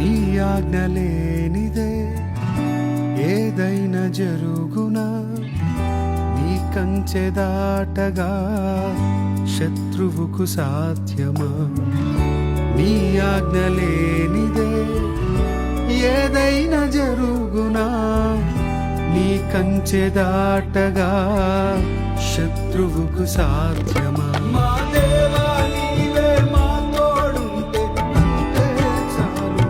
నీ ఆజ్ఞ లేనిదే ఏదైనా జరుగునా, నీ కంచె దాటగా శత్రువుకు సాధ్యమా? నీ ఆజ్ఞ లేనిదే ఏదైనా జరుగునా, నీ కంచె దాటగా శత్రువుకు సాధ్యమా? మా దేవా నీవే మా తోడుంటే అంతే చాలు.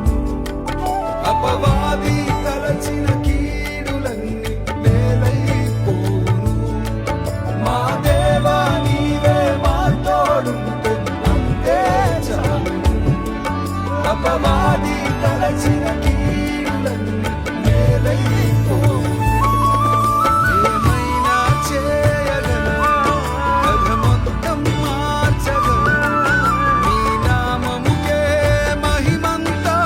అపవాది తలచిన కీడులన్నీ మేలైపోను. మా దేవా నీవే మా తోడుంటే అంతే చాలు. అపవాది తలచిన కీడులన్నీ మేలైపోను. ఏమైనా చేయగలను, కథ మొత్తం మార్చగలను. నీ నామముకే మహిమంతా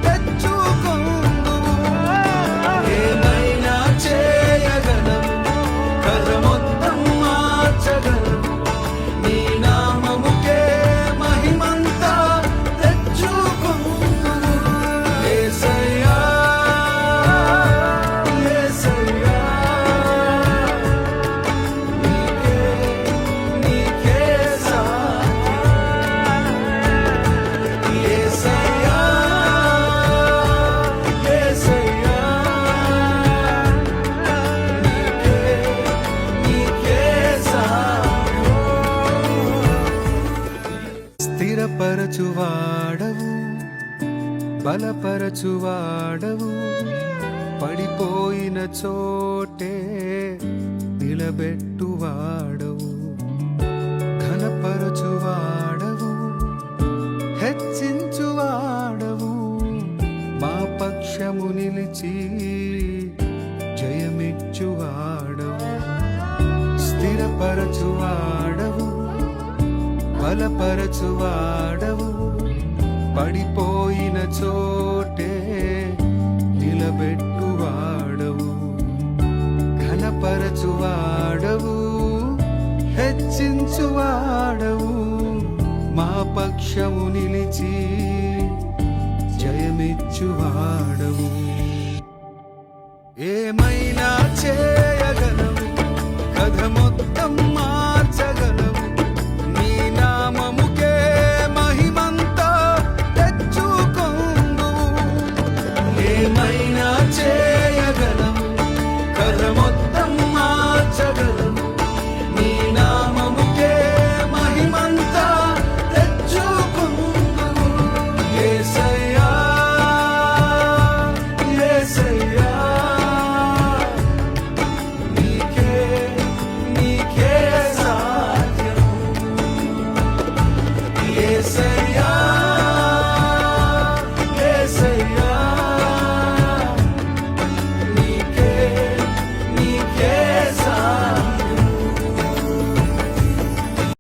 తెచ్చుకొందువు. ఏమైనా చేయగలను, కథ మొత్తం మార్చగలను. నీ నామముకే మహిమంతా తెచ్చుకొందువు. యేసయ్యా, యేసయ్యా, నీకే సాధ్యం. యేసయ్యా, యేసయ్యా, నీకే సాధ్యం. స్థిరపరచువాడవు, బలపరచువాడవు, పడిపోయిన చోటే నిలబెట్టువాడవు. ఘనపరచువాడవు, హెచ్చించువాడవు, మా పక్షము నిలిచి జయమిచ్చువాడవు. స్థిరపరచువాడవు, బలపరచువాడవు, పడిపోయిన చోటే నిలబెట్టువాడవు. ఘనపరచువాడవు, హెచ్చించువాడవు, మా పక్షము నిలిచి జయమిచ్చువాడవు. ఏమైనా చేయగలవు, కథ మొత్తం మార్చగలవు. నీ నామముకే మహిమంతా తెచ్చుకొందువు. ఏమైనా చేయగలవు, కథ మొత్తం మార్చగలవు. నీ నామముకే మహిమంతా తెచ్చుకొందువు. యేసయ్యా, యేసయ్యా, నీకే సాధ్యం. యేసయ్యా,